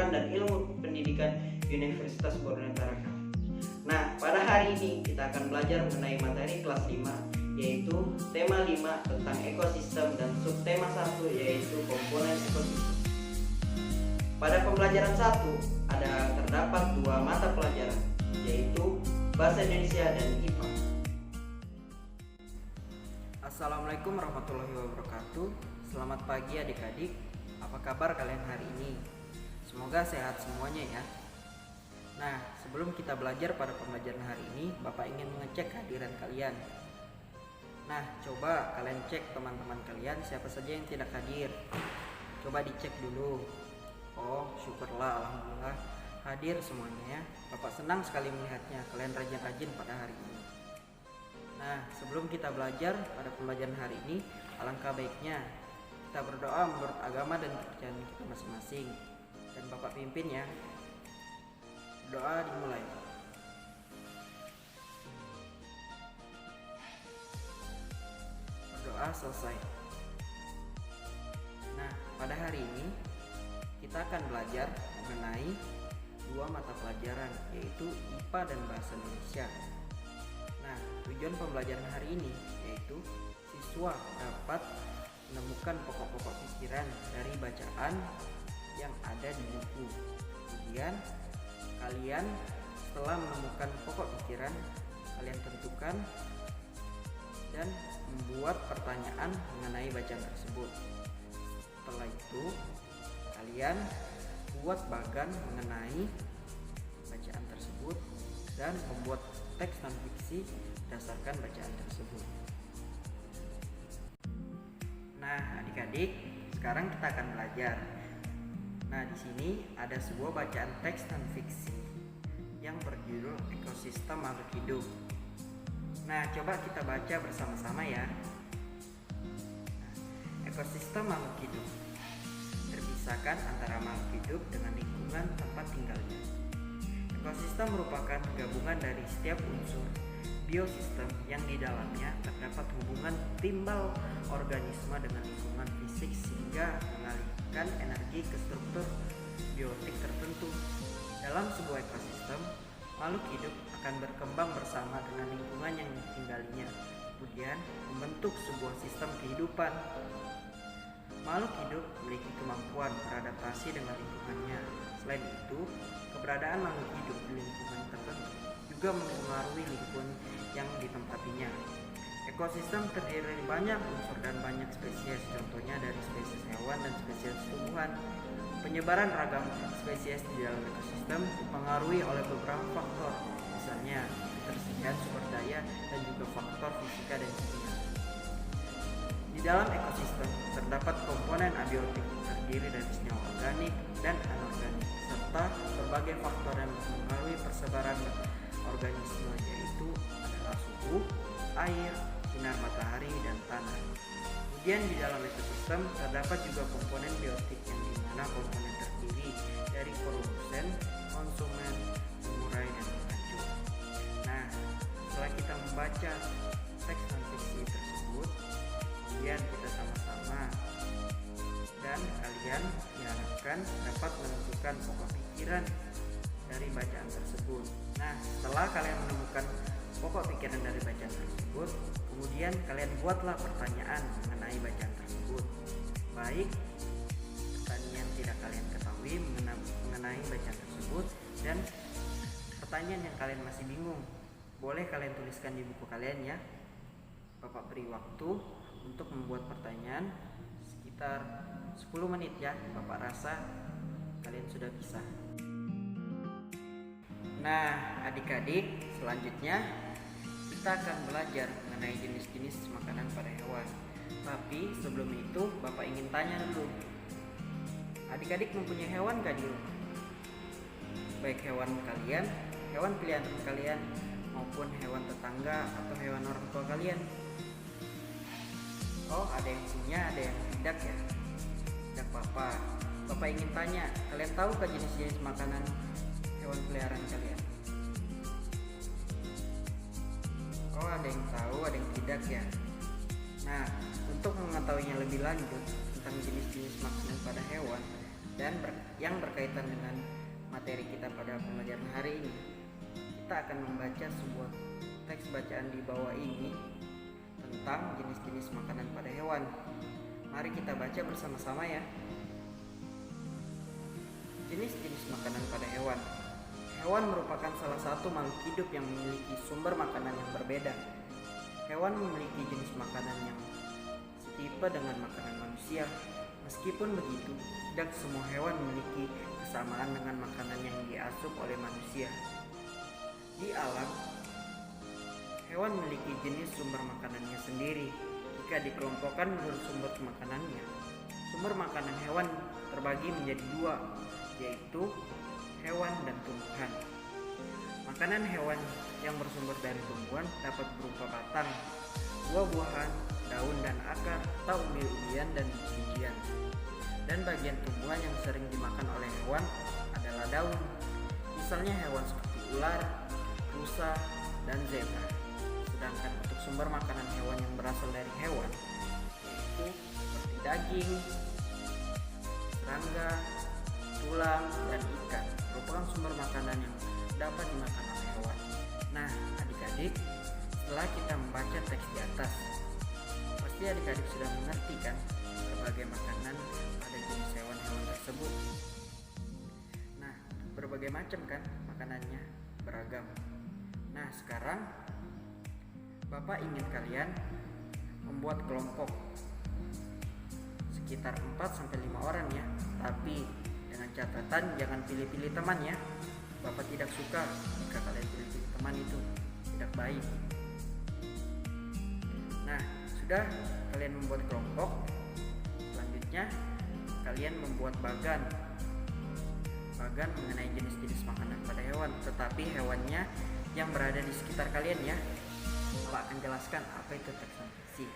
Kedokteran dan Ilmu Pendidikan Universitas Borneo Tarakan. Nah, pada hari ini kita akan belajar mengenai materi kelas 5, yaitu tema 5 tentang ekosistem dan subtema 1 yaitu komponen ekosistem. Pada pembelajaran 1 terdapat 2 mata pelajaran, yaitu Bahasa Indonesia dan IPA. Assalamualaikum warahmatullahi wabarakatuh. Selamat pagi adik-adik. Apa kabar kalian hari ini? Semoga sehat semuanya ya. Nah, sebelum kita belajar pada pembelajaran hari ini, Bapak ingin mengecek kehadiran kalian. Nah, coba kalian cek teman-teman kalian siapa saja yang tidak hadir. Coba dicek dulu. Oh, syukurlah, alhamdulillah hadir semuanya ya. Bapak senang sekali melihatnya. Kalian rajin-rajin pada hari ini. Nah, sebelum kita belajar pada pembelajaran hari ini, alangkah baiknya kita berdoa menurut agama dan kepercayaan kita masing-masing. Dan Bapak pimpin ya. Doa dimulai. Berdoa selesai. Nah, pada hari ini kita akan belajar mengenai 2 mata pelajaran, yaitu IPA dan Bahasa Indonesia. Nah, tujuan pembelajaran hari ini yaitu siswa dapat menemukan pokok-pokok pikiran dari bacaan yang ada di buku. Kemudian kalian setelah menemukan pokok pikiran, kalian tentukan dan membuat pertanyaan mengenai bacaan tersebut. Setelah itu kalian buat bagan mengenai bacaan tersebut dan membuat teks non-fiksi berdasarkan bacaan tersebut. Nah, adik-adik, sekarang kita akan belajar. Nah, di sini ada sebuah bacaan teks non-fiksi yang berjudul Ekosistem Makhluk Hidup. Nah, coba kita baca bersama-sama ya. Nah, ekosistem makhluk hidup terpisahkan antara makhluk hidup dengan lingkungan tempat tinggalnya. Ekosistem merupakan gabungan dari setiap unsur biosistem yang di dalamnya terdapat hubungan timbal organisme dengan lingkungan fisik sehingga mengalihkan energi ke struktur biotik tertentu. Dalam sebuah ekosistem, makhluk hidup akan berkembang bersama dengan lingkungan yang ditinggalinya, kemudian membentuk sebuah sistem kehidupan. Makhluk hidup memiliki kemampuan beradaptasi dengan lingkungannya. Selain itu, keberadaan makhluk hidup di lingkungan tertentu juga mempengaruhi lingkungan yang ditempatinya. Ekosistem terdiri dari banyak unsur dan banyak spesies, contohnya dari spesies hewan dan spesies tumbuhan. Penyebaran ragam spesies di dalam ekosistem dipengaruhi oleh beberapa faktor, misalnya ketersediaan sumber daya dan juga faktor fisika dan kimia. Di dalam ekosistem terdapat komponen abiotik terdiri dari senyawa organik dan anorganik serta berbagai faktor yang mempengaruhi persebaran organisme, yaitu adalah suhu, air, sinar matahari, dan tanah. Kemudian di dalam ekosistem terdapat juga komponen biotik yang dimana komponen terdiri dari produsen, konsumen, pengurai, dan penghancur. Nah, setelah kita membaca teks non-fiksi tersebut, kemudian kita sama-sama dan kalian diharapkan dapat menentukan pokok pikiran dari bacaan tersebut. Nah, setelah kalian menemukan pokok pikiran dari bacaan tersebut, kemudian kalian buatlah pertanyaan mengenai bacaan tersebut. Baik pertanyaan yang tidak kalian ketahui mengenai bacaan tersebut dan pertanyaan yang kalian masih bingung, boleh kalian tuliskan di buku kalian ya. Bapak beri waktu untuk membuat pertanyaan sekitar 10 menit ya. Bapak rasa kalian sudah bisa. Nah, adik-adik, selanjutnya kita akan belajar mengenai jenis-jenis makanan pada hewan. Tapi sebelum itu Bapak ingin tanya dulu, adik-adik mempunyai hewan gak di rumah? Baik hewan kalian, hewan peliharaan kalian, maupun hewan tetangga atau hewan orang tua kalian. Oh, ada yang punya, ada yang tidak ya? Tidak apa-apa. Bapak ingin tanya, kalian tahu gak jenis-jenis makanan hewan peliharaan kalian? Oh, ada yang tahu, ada yang tidak ya. Nah, untuk mengetahuinya lebih lanjut tentang jenis-jenis makanan pada hewan, yang berkaitan dengan materi kita pada pembelajaran hari ini. Kita akan membaca sebuah teks bacaan di bawah ini tentang jenis-jenis makanan pada hewan. Mari kita baca bersama-sama ya. Jenis-jenis makanan pada hewan. Hewan merupakan salah satu makhluk hidup yang memiliki sumber makanan yang berbeda. Hewan memiliki jenis makanan yang setipe dengan makanan manusia. Meskipun begitu, tidak semua hewan memiliki kesamaan dengan makanan yang diasup oleh manusia. Di alam, hewan memiliki jenis sumber makanannya sendiri. Jika dikelompokkan menurut sumber makanannya, sumber makanan hewan terbagi menjadi dua, yaitu hewan dan tumbuhan. Makanan hewan yang bersumber dari tumbuhan dapat berupa batang, buah-buahan, daun dan akar, atau umbi-umbian dan biji-bijian. Dan bagian tumbuhan yang sering dimakan oleh hewan adalah daun. Misalnya hewan seperti ular, rusa, dan zebra. Sedangkan untuk sumber makanan hewan yang berasal dari hewan, yaitu seperti daging, serangga, tulang, dan ikan, merupakan sumber makanan yang dapat dimakan oleh hewan. Nah, adik-adik, setelah kita membaca teks di atas, pasti adik-adik sudah mengerti kan berbagai makanan pada jenis hewan-hewan tersebut. Nah, berbagai macam kan makanannya, beragam. Nah, sekarang Bapak ingin kalian membuat kelompok sekitar 4-5 orang ya. Tapi dengan catatan jangan pilih-pilih teman ya. Bapak tidak suka jika kalian pilih-pilih teman, itu tidak baik. Nah, sudah kalian membuat kelompok, selanjutnya kalian membuat bagan mengenai jenis-jenis makanan pada hewan, tetapi hewannya yang berada di sekitar kalian ya. Bapak akan jelaskan apa itu teks non fiksi.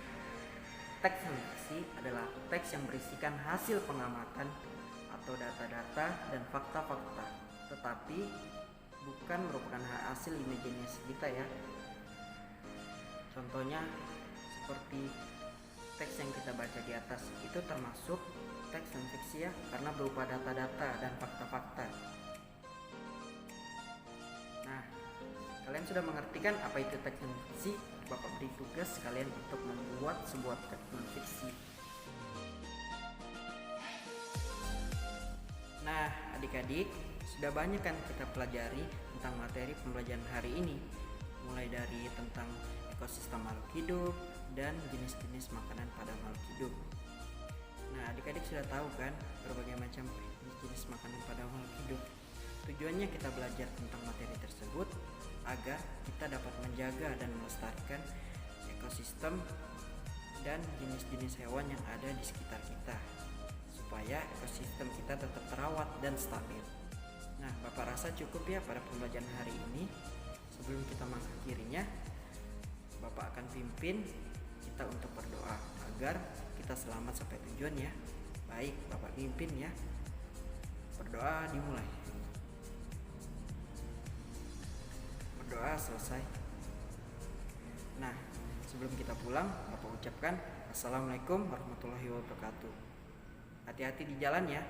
Teks non fiksi adalah teks yang berisikan hasil pengamatan atau data-data dan fakta-fakta, tetapi bukan merupakan hasil imajinasi kita ya. Contohnya seperti teks yang kita baca di atas, itu termasuk teks non fiksi ya, karena berupa data-data dan fakta-fakta. Nah, kalian sudah mengerti kan apa itu teks non fiksi? Bapak beri tugas kalian untuk membuat sebuah teks non fiksi. Nah, adik-adik, sudah banyak kan kita pelajari tentang materi pembelajaran hari ini, mulai dari tentang ekosistem makhluk hidup dan jenis-jenis makanan pada makhluk hidup. Nah, adik-adik sudah tahu kan berbagai macam jenis makanan pada makhluk hidup. Tujuannya kita belajar tentang materi tersebut agar kita dapat menjaga dan melestarikan ekosistem dan jenis-jenis hewan yang ada di sekitar kita, supaya ekosistem kita tetap terawat dan stabil. Nah, Bapak rasa cukup ya pada pembelajaran hari ini. Sebelum kita mengakhirinya, Bapak akan pimpin kita untuk berdoa agar kita selamat sampai tujuan ya. Baik, Bapak pimpin ya. Berdoa dimulai. Berdoa selesai. Nah, sebelum kita pulang, Bapak ucapkan Assalamualaikum warahmatullahi wabarakatuh. Hati-hati di jalan ya.